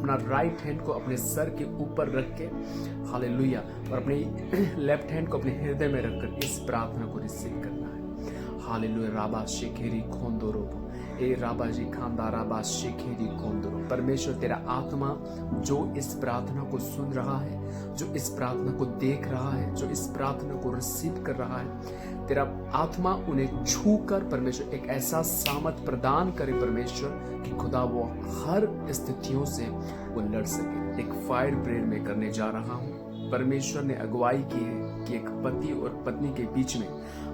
अपना right hand को अपने सर के ऊपर रख के हालेलुया और अपने लेफ्ट हैंड को अपने हृदय में रखकर इस प्रार्थना को रिसीव करना है। हालेलुया। राबा शेखेरी खोंदोरो ए राबाजी खांदा राबा शेखेरी खोंदोरो। परमेश्वर तेरा आत्मा जो इस प्रार्थना को सुन रहा है, जो इस प्रार्थना को देख रहा है, जो इस प्रार्थना को रिसीव कर रहा है, तेरा आत्मा उन्हें छू कर परमेश्वर एक ऐसा सामर्थ प्रदान करे परमेश्वर कि खुदा वो हर स्थितियों से वो लड़ सके। एक फायर प्रेयर में करने जा रहा हूँ। परमेश्वर ने अगुवाई की है कि एक पति और पत्नी के बीच में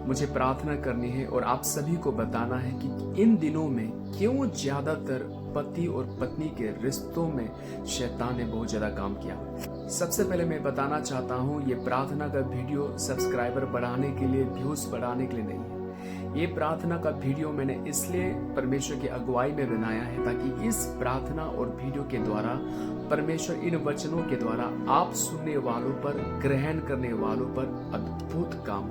मुझे प्रार्थना करनी है और आप सभी को बताना है कि इन दिनों में क्यों ज्यादातर पति और पत्नी के रिश्तों में शैतान ने बहुत ज्यादा काम किया। सबसे पहले मैं बताना चाहता हूँ ये प्रार्थना का वीडियो सब्सक्राइबर बढ़ाने के लिए, व्यूज बढ़ाने के लिए नहीं है। ये प्रार्थना का वीडियो मैंने इसलिए परमेश्वर की अगुवाई में बनाया है ताकि इस प्रार्थना और वीडियो के द्वारा परमेश्वर इन वचनों के द्वारा आप सुनने वालों पर, ग्रहण करने वालों पर अद्भुत काम।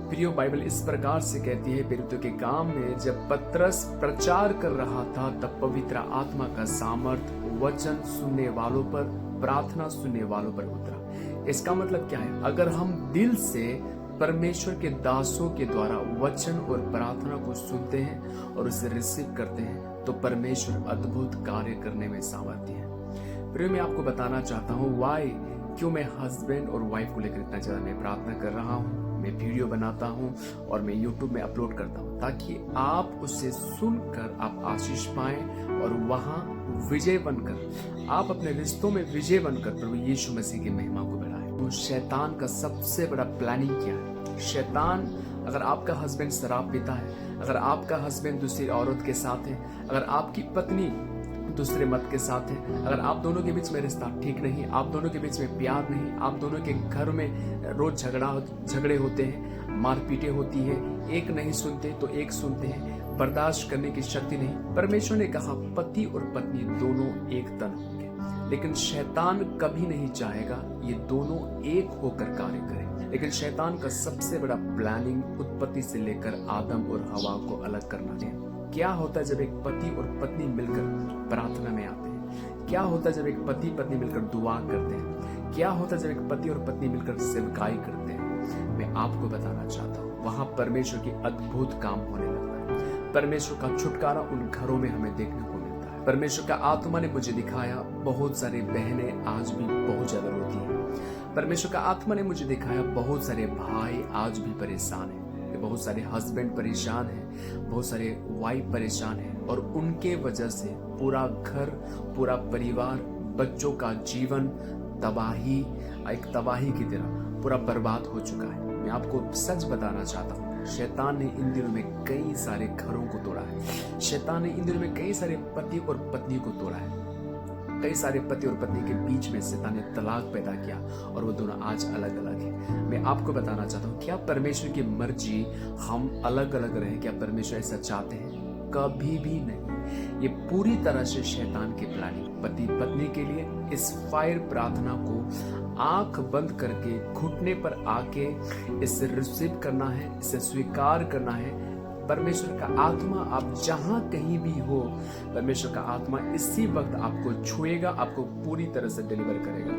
प्रियो, बाइबल इस प्रकार से कहती है, पिरतों के काम में जब पतरस प्रचार कर रहा था तब पवित्र आत्मा का सामर्थ वचन सुनने वालों पर, प्रार्थना सुनने वालों पर उतरा। इसका मतलब क्या है? अगर हम दिल से परमेश्वर के दासों के द्वारा वचन और प्रार्थना को सुनते हैं और उसे रिसीव करते हैं तो परमेश्वर अद्भुत कार्य करने में सामर्थ्य है। प्रियो, मैं आपको बताना चाहता हूँ क्यों मैं हस्बैंड और वाइफ को लेकर इतना ज्यादा मैं प्रार्थना कर रहा हूँ, मैं वीडियो बनाता हूँ और मैं यूट्यूब में अपलोड करता हूँ ताकि आप उसे सुनकर आप आशीष पाएं और वहां विजय बनकर आप अपने रिश्तों में विजय बनकर प्रभु यीशु मसीह की महिमा को बढ़ाएं। तो शैतान का सबसे बड़ा प्लानिंग क्या है? शैतान, अगर आपका हस्बैंड शराब पीता है, अगर आपका हस्बैंड दूसरी औरत के साथ है, अगर आपकी पत्नी दूसरे मत के साथ है, अगर आप दोनों के बीच में रिश्ता ठीक नहीं, आप दोनों के बीच में प्यार नहीं, आप दोनों के घर में रोज झगड़े होते हैं, मारपीटें होती है, एक नहीं सुनते तो एक सुनते हैं, बर्दाश्त करने की शक्ति नहीं। परमेश्वर ने कहा पति और पत्नी दोनों एक तन होंगे, लेकिन शैतान कभी नहीं चाहेगा ये दोनों एक होकर कार्य करें। लेकिन शैतान का सबसे बड़ा प्लानिंग उत्पत्ति से लेकर आदम और हवा को अलग करना है। क्या होता है जब एक पति और पत्नी मिलकर प्रार्थना में आते हैं? क्या होता है जब एक पति पत्नी मिलकर दुआ करते हैं? क्या होता है जब एक पति और पत्नी मिलकर सेवकाई करते हैं? मैं आपको बताना चाहता हूँ वहां परमेश्वर की अद्भुत काम होने लगता है। परमेश्वर का छुटकारा उन घरों में हमें देखने को मिलता है। परमेश्वर का आत्मा ने मुझे दिखाया बहुत सारी बहनें आज भी बहुत ज्यादा रोती हैं। परमेश्वर का आत्मा ने मुझे दिखाया बहुत सारे भाई आज भी परेशान हैं, बहुत सारे हस्बैंड परेशान हैं, बहुत सारे वाइफ परेशान हैं और उनके वजह से पूरा घर, पूरा परिवार, बच्चों का जीवन एक तबाही की तरह पूरा बर्बाद हो चुका है। मैं आपको सच बताना चाहता हूँ, शैतान ने इन दिनों में कई सारे घरों को तोड़ा है। शैतान ने इन दिनों में कई सारे पति और पत्नी को तोड़ा है। कई सारे पति और पत्नी के बीच में शैतान ने तलाक पैदा किया और वो दोनों आज अलग अलग हैं। मैं आपको बताना चाहता हूँ, क्या परमेश्वर की मर्जी हम अलग अलग रहें? क्या परमेश्वर ऐसा चाहते हैं? कभी भी नहीं। ये पूरी तरह से शैतान की प्लानिंग। पति पत्नी के लिए इस फायर प्रार्थना को आंख बंद करके घुटने पर आके इसे रिसीव करना है, इसे स्वीकार करना है। परमेश्वर का आत्मा आप जहां कहीं भी हो, परमेश्वर का आत्मा इसी वक्त आपको छुएगा, आपको पूरी तरह से डिलीवर करेगा।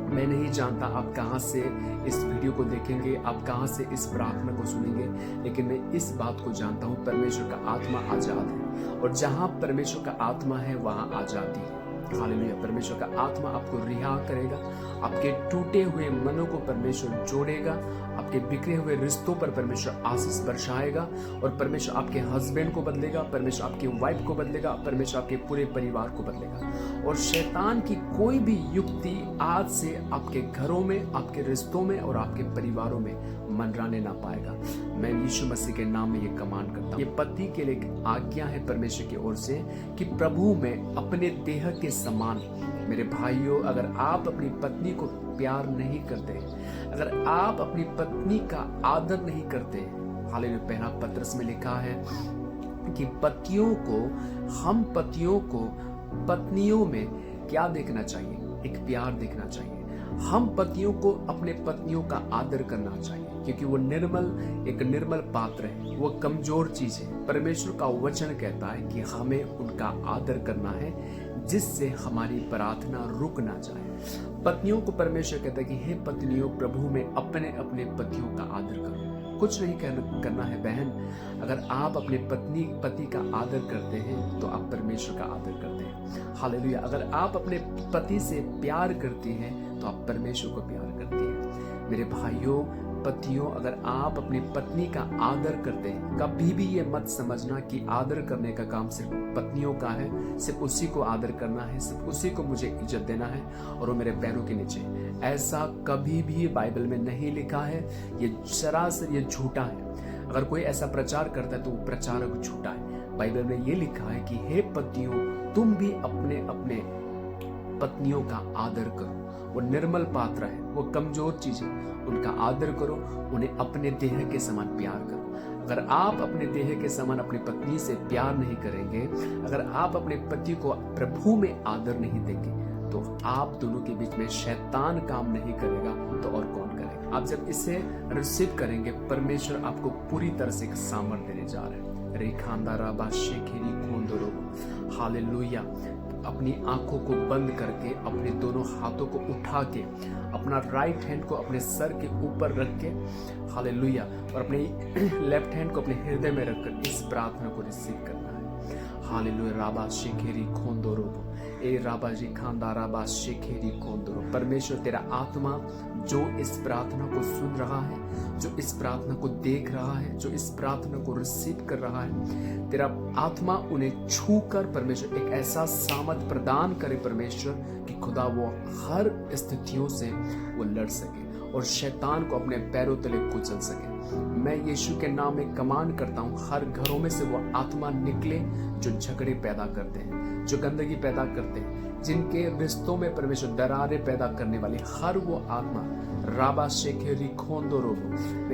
मैं नहीं जानता आप कहां से इस वीडियो को देखेंगे, आप कहां से इस प्रार्थना को सुनेंगे, लेकिन मैं इस बात को जानता हूं परमेश्वर का आत्मा आजाद है और जहां परमेश्वर का आत्मा है वहां आजादी है। हालेलुया। परमेश्वर का आत्मा आपको रिहा करेगा, आपके टूटे हुए मनों को परमेश्वर जोड़ेगा, आपके बिखरे हुए रिश्तों पर परमेश्वर आशीष बरसाएगा और परमेश्वर आपके हस्बैंड को बदलेगा, परमेश्वर आपकी वाइफ को बदलेगा, परमेश्वर आपके पूरे परिवार को बदलेगा और शैतान की कोई भी युक्ति आज से आपके घरों में, आपके रिश्तों में और आपके परिवारों में मंडराने ना पाएगा। मैं यीशु मसीह के नाम में ये कमांड करता हूँ। ये पति के लिए एक आज्ञा है परमेश्वर की ओर से कि प्रभु में अपने देह के समान। मेरे भाइयों, अगर आप अपनी पत्नी को प्यार नहीं करते, अगर आप अपनी पत्नी का आदर नहीं करते, हालेलुया, पहला पत्रस में लिखा है कि हम पतियों को पत्नियों में क्या देखना चाहिए? एक प्यार देखना चाहिए। हम पतियों को अपने पत्नियों का आदर करना चाहिए क्योंकि वो एक निर्मल पात्र है, वो कमजोर चीज है। परमेश्वर का वचन कहता है कि हमें उनका आदर करना है जिससे हमारी प्रार्थना रुक ना जाए। पत्नियों को परमेश्वर कहता है कि हे पत्नियों, प्रभु में अपने अपने पतियों का आदर करो। कुछ नहीं करना है बहन, अगर आप अपने पति का आदर करते हैं तो आप परमेश्वर का आदर करते हैं। हालेलुया। अगर आप अपने पति से प्यार करती हैं तो आप परमेश्वर को प्यार करती हैं। मेरे भाइयों, पतियों, अगर आप अपनी पत्नी का आदर करते हैं, कभी भी ये मत समझना कि आदर करने का काम सिर्फ पत्नियों का है, सिर्फ उसी को आदर करना है, सिर्फ उसी को मुझे इज्जत देना है और वो मेरे पैरों के नीचे। ऐसा कभी भी बाइबल में नहीं लिखा है। ये सरासर ये झूठा है। अगर कोई ऐसा प्रचार करता है तो वो प्रचारक झूठा है। बाइबल में ये लिखा है कि हे पतियों, तुम भी अपने अपने पत्नियों का आदर करो। वो निर्मल पात्र है, वो कमजोर चीज है, उनका आदर करो, उन्हें अपने देह के समान प्यार करो। अगर आप अपने देह के समान अपनी पत्नी से प्यार नहीं करेंगे, अगर आप अपने पति को प्रभु में आदर नहीं देंगे, तो आप दोनों के बीच में शैतान काम नहीं करेगा तो और कौन करेगा। आप जब इसे रिसीव करेंगे, परमेश्वर आपको पूरी तरह से एक सामर्थ्य देने जा रहे हैं। रेखांदारा बाशेखेरी कोंदरो, हालेलुया। अपनी आंखों को बंद करके अपने दोनों हाथों को उठा के अपना राइट हैंड को अपने सर के ऊपर रख के, हालेलुया, और अपने लेफ्ट हैंड को अपने हृदय में रखकर इस प्रार्थना को रिसीव करना है। हालेलुया। राबा शेखेरी खोंदोरो, ए राबा जी खांदा राबा शेखेरी खोंदोरो। परमेश्वर तेरा आत्मा जो इस प्रार्थना को सुन रहा है, जो इस प्रार्थना को देख रहा है, जो इस प्रार्थना को रिसीव कर रहा है, तेरा आत्मा उन्हें छू कर परमेश्वर एक ऐसा सामर्थ प्रदान करे परमेश्वर कि खुदा वो हर स्थितियों से वो लड़ सके और शैतान को अपने पैरों तले कुचल सके। मैं यीशु के नाम में कमांड करता हूँ, हर घरों में से वो आत्मा निकले जो झगड़े पैदा करते हैं, जो गंदगी पैदा करते हैं, जिनके रिश्तों में परमेश्वर दरारें पैदा करने वाली हर वो आत्मा राबा शेखेरी खोंदोरो,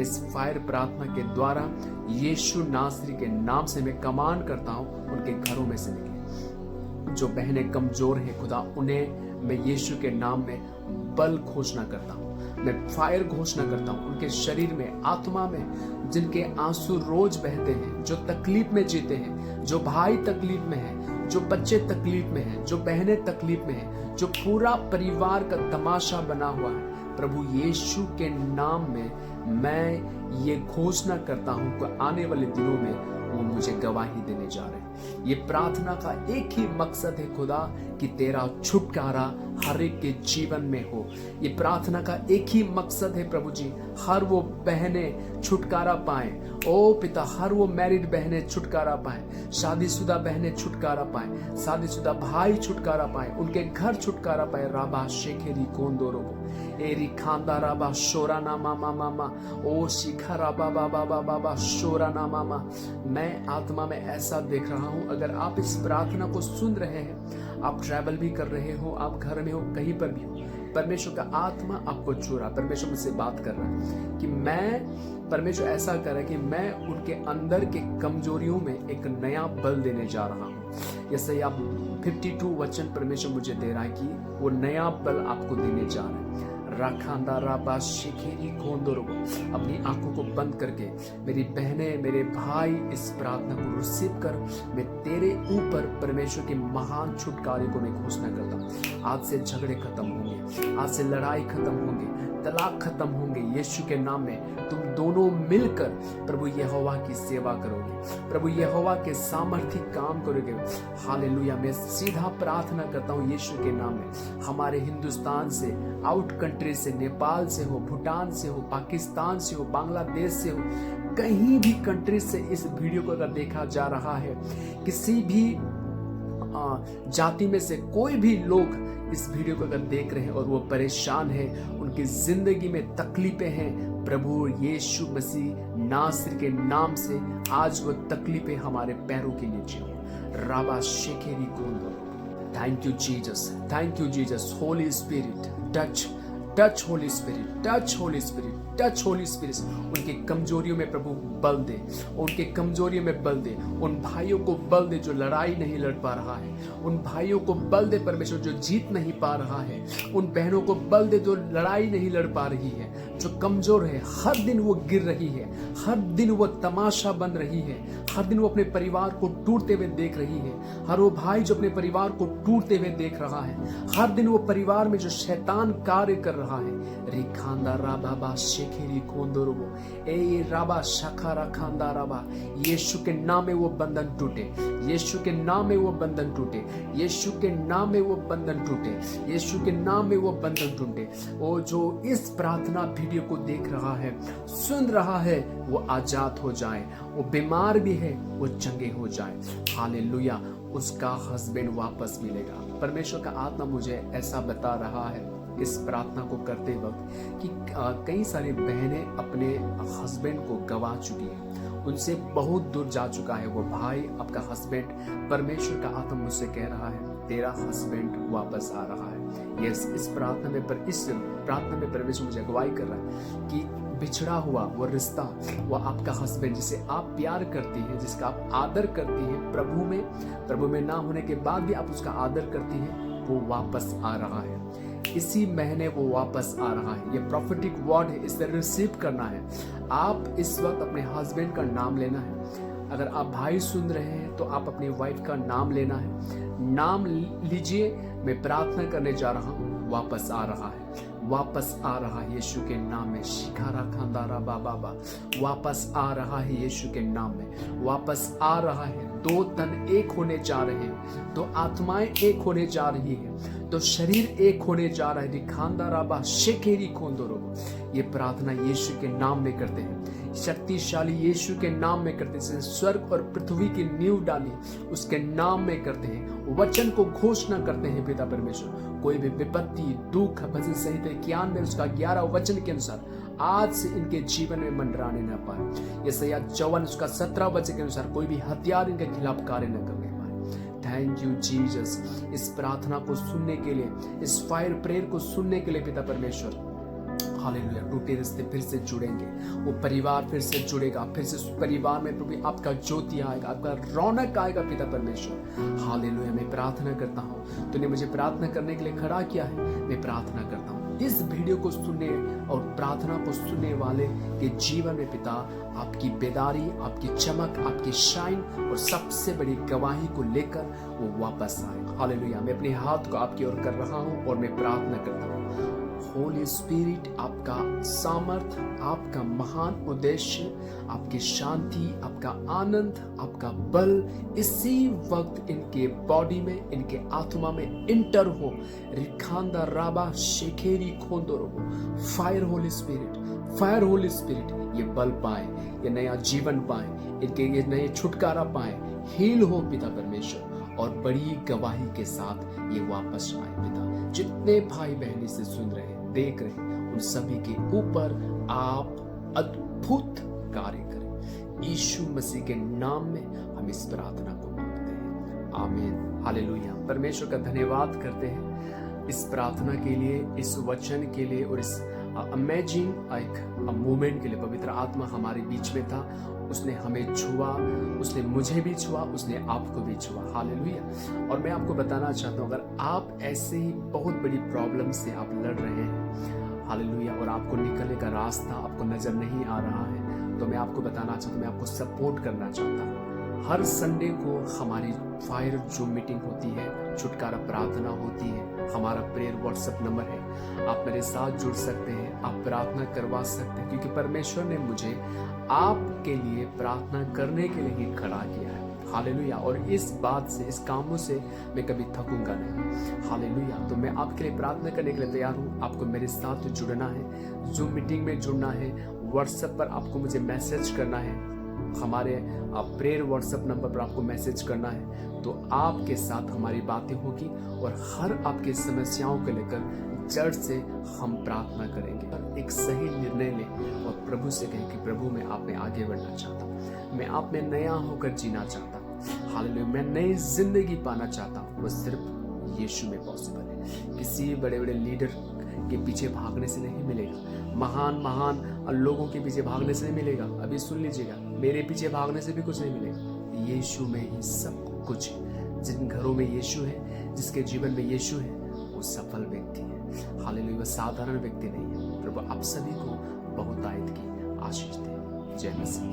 इस फायर प्रार्थना के द्वारा यीशु नासरी के नाम से मैं कमांड करता हूँ उनके घरों में से निकले। जो बहनें कमजोर हैं खुदा, उन्हें मैं यीशु के नाम में बल घोषणा करता हूँ, मैं फायर घोषणा करता हूँ। उनके शरीर में, आत्मा में जिनके आंसू रोज बहते हैं, जो तकलीफ में जीते हैं, जो भाई तकलीफ में है, जो बच्चे तकलीफ में हैं, जो बहनें तकलीफ में हैं, जो पूरा परिवार का तमाशा बना हुआ है, प्रभु यीशु के नाम में मैं ये घोषणा करता हूँ कि आने वाले दिनों में वो मुझे गवाही देने जा रहे हैं। ये प्रार्थना का एक ही मकसद है खुदा कि तेरा छुटकारा हर एक के जीवन में हो। ये प्रार्थना का एक ही मकसद है प्रभु जी, हर वो बहनें छुटकारा पाएं। ओ पिता, हर वो मैरिड बहनें छुटकारा पाएं, शादीशुदा बहनें छुटकारा पाएं, शादीशुदा भाई छुटकारा पाएं, उनके घर छुटकारा पाए। राबा शेखेरी कोंदोरो एरी खांदा राबा शोरा ना मामा मामा, ओ शिखा राबा बाबा बाबा शोरा ना मामा। मैं आत्मा में ऐसा देख रहा हूं, अगर आप इस प्रार्थना को सुन रहे हैं, आप ट्रैवल भी कर रहे हो, आप घर में हो, कहीं पर भी हो, परमेश्वर का आत्मा आपको छू रहा, परमेश्वर मुझसे बात कर रहा है कि मैं, परमेश्वर ऐसा कर रहा है कि मैं उनके अंदर के कमजोरियों में एक नया बल देने जा रहा हूँ। यशायाह 52 वचन परमेश्वर मुझे दे रहा है कि वो नया बल आपको देने जा रहा है। राखांदा राबा शिखेरी खोंदोरो। अपनी आंखों को बंद करके मेरी बहनें, मेरे भाई, इस प्रार्थना को रिसीव कर। मैं तेरे ऊपर परमेश्वर के महान छुटकारे को मैं घोषणा करता हूँ। आज से झगड़े खत्म होंगे, आज से लड़ाई खत्म होंगे, तलाक खत्म होंगे। यीशु के नाम में तुम दोनों मिलकर प्रभु यहोवा की सेवा करोगे, प्रभु यहोवा के सामर्थ्य काम करोगे। हालेलुया। मैं सीधा प्रार्थना करता हूँ यीशु के नाम में, हमारे हिंदुस्तान से, आउट कंट्री से, नेपाल से हो, भूटान से हो, पाकिस्तान से हो, बांग्लादेश से हो, कहीं भी कंट्री से इस वीडियो को अगर देखा जा रहा है, किसी भी जाति में से कोई भी लोग इस वीडियो को अगर देख रहे हैं और वो परेशान है, उनकी जिंदगी में तकलीफें हैं, प्रभु यीशु मसीह नासरी के नाम से आज वो तकलीफें हमारे पैरों के नीचे हो। राबा शेखेरी कोंदो। Thank you Jesus, thank you Jesus. Holy spirit touch, touch holy spirit, touch holy spirit, touch holy spirit. उनकी कमजोरियों में प्रभु बल दे, उनके कमजोरियों में बल दे। उन भाइयों को बल दे जो लड़ाई नहीं लड़ पा रहा है, उन भाइयों को बल दे परमेश्वर जो जीत नहीं पा रहा है, उन बहनों को बल दे जो लड़ाई नहीं लड़ पा रही है। जो कमजोर है, हर दिन वो गिर रही है, हर दिन वो तमाशा बन रही है, हर दिन वो अपने परिवार को टूटते हुए देख रही है, हर वो भाई जो अपने परिवार को टूटते हुए देख रहा है, हर दिन वो परिवार में जो शैतान कार्य कर रहा है, रिखांदा राबा शेखेरी खोंदोरबो ए राबा शखारा खांदा राबा, यीशु के नाम में वो बंधन टूटे, यीशु के नाम में वो बंधन टूटे, यीशु के नाम में वो बंधन टूटे, यीशु के नाम में वो बंधन टूटे। वो जो इस प्रार्थना वीडियो को देख रहा है, सुन रहा है, वो आजाद हो जाए, वो बीमार भी है वो चंगे हो जाए। हालेलुया, उसका हस्बैंड वापस मिलेगा। परमेश्वर का आत्मा मुझे ऐसा बता रहा है इस प्रार्थना को करते वक्त कि कई सारी बहनें अपने हस्बैंड को गवा चुकी हैं, उनसे बहुत दूर जा चुका है वो भाई, आपका हस्बैंड। परमेश्वर का आत्मा मुझसे कह रहा है तेरा हस्बैंड वापस आ रहा है। यस, इस प्रार्थना में परमेश्वर मुझे अगुवाई कर रहा है कि बिछड़ा हुआ वो रिश्ता, वो आपका हस्बैंड जिसे आप प्यार करती है, जिसका आप आदर करती है, प्रभु में ना होने के बाद भी आप उसका आदर करती है, वो वापस आ रहा है। इसी महीने वो वापस आ रहा है। ये प्रॉफिटिक वर्ड है, इसे रिसीव करना है। आप इस वक्त अपने हस्बैंड का नाम लेना है। अगर आप भाई सुन रहे हैं तो आप अपनी वाइफ का नाम लेना है। नाम लीजिए, मैं प्रार्थना करने जा रहा हूँ। वापस आ रहा है, वापस आ रहा है यीशु के नाम में। शिखारा खांदारा बाबा, वापस आ रहा है यीशु के नाम में, वापस आ रहा है। दो तन एक होने जा रहे हैं, दो आत्माएं एक होने जा रही है, तो शरीर एक होने जा रहा है। खांदारा बा शेखेरी खोंदोरो, ये प्रार्थना यीशु के नाम में करते हैं, शक्तिशाली यीशु के नाम में करते हैं। स्वर्ग और पृथ्वी की नींव डाली उसके नाम में करते हैं, वचन को घोषणा करते हैं। पिता परमेश्वर, कोई भी विपत्ति, दुख, भजन संहिता 91 में उसका 11 वचन के अनुसार आज से इनके जीवन में मंडराने न पाए। यशायाह 54 उसका 17 वचन के अनुसार कोई भी हथियार इनके खिलाफ कार्य न करने पाए। थैंक यू जीसस, इस प्रार्थना को सुनने के लिए, इस फायर प्रेयर को सुनने के लिए पिता परमेश्वर। हालेलुया, टूटे रिश्ते फिर से जुड़ेंगे, वो परिवार फिर से जुड़ेगा, फिर से उस परिवार में प्रभु आपका ज्योति आएगा, आपका रौनक आएगा पिता परमेश्वर। हालेलुया, मैं प्रार्थना करता हूँ, तूने मुझे प्रार्थना करने के लिए खड़ा किया है, मैं प्रार्थना करता हूँ इस वीडियो को सुनने और प्रार्थना को सुनने वाले के जीवन में पिता आपकी बेदारी, आपकी चमक, आपकी शाइन और सबसे बड़ी गवाही को लेकर वो वापस आए। हालेलुया, मैं अपने हाथ को आपकी ओर कर रहा हूँ और मैं प्रार्थना करता हूँ। होली स्पिरिट, आपका सामर्थ, आपका महान उद्देश्य, आपकी शांति, आपका आनंद, आपका बल इसी वक्त इनके बॉडी में, इनके आत्मा में इंटर हो। रिखांदा राबा शेखेरी खोंदोरो, fire holy spirit, fire holy spirit, ये बल पाए, ये नया जीवन पाए, इनके ये नए छुटकारा पाए, हील हो पिता परमेश्वर, और बड़ी गवाही के साथ ये वापस आए पिता। जितने भाई बहनी से सुन रहे, देख रहे, उन सभी के ऊपर आप अद्भुत कार्य करें। यीशु मसीह के नाम में हम इस प्रार्थना को मांगते हैं, आमीन। हालेलुया। परमेश्वर का धन्यवाद करते हैं इस प्रार्थना के लिए, इस वचन के लिए और इस अमेजिंग एक मूवमेंट के लिए। पवित्र आत्मा हमारे बीच में था, उसने हमें छुआ, उसने मुझे भी छुआ, उसने आपको भी छुआ। हालेलुया। और मैं आपको बताना चाहता हूँ, अगर आप ऐसे ही बहुत बड़ी प्रॉब्लम से आप लड़ रहे हैं, हालेलुया, और आपको निकलने का रास्ता आपको नजर नहीं आ रहा है, तो मैं आपको बताना चाहता हूँ, मैं आपको सपोर्ट करना चाहता हूँ। हर संडे को हमारी फायर जूम मीटिंग होती है, छुटकारा प्रार्थना होती है, हमारा प्रेयर व्हाट्सएप नंबर है, आप मेरे साथ जुड़ सकते हैं, आप प्रार्थना करवा सकते हैं, क्योंकि परमेश्वर ने मुझे आपके लिए प्रार्थना करने के लिए ही खड़ा किया है। हालेलुया। और इस बात से, इस कामों से मैं कभी थकूंगा नहीं। हालेलुया। तो मैं आपके लिए प्रार्थना करने के लिए तैयार हूँ। आपको मेरे साथ जुड़ना है, जूम मीटिंग में जुड़ना है, व्हाट्सएप पर आपको मुझे मैसेज करना है, हमारे प्रेयर व्हाट्सएप नंबर पर आपको मैसेज करना है, तो आपके साथ हमारी बातें होगी और हर आपकी समस्याओं को लेकर जड़ से हम प्रार्थना करेंगे। एक सही निर्णय लें और प्रभु से कहें कि प्रभु मैं आप में आगे बढ़ना चाहता हूँ, मैं आप में नया होकर जीना चाहता हूँ। हालेलुया। मैं नई जिंदगी पाना चाहता हूँ। वो सिर्फ यीशु में पॉसिबल है। किसी बड़े बड़े लीडर के पीछे भागने से नहीं मिलेगा, महान महान लोगों के पीछे भागने से नहीं मिलेगा। अभी सुन लीजिएगा, मेरे पीछे भागने से भी कुछ नहीं मिलेगा। यीशु में ही सब कुछ है। जिन घरों में यीशु है, जिसके जीवन में यीशु है, वो सफल व्यक्ति है। हालेलुया। वो साधारण व्यक्ति नहीं है। प्रभु आप सभी को बहुतायत की आशीष दे। जय मसीह।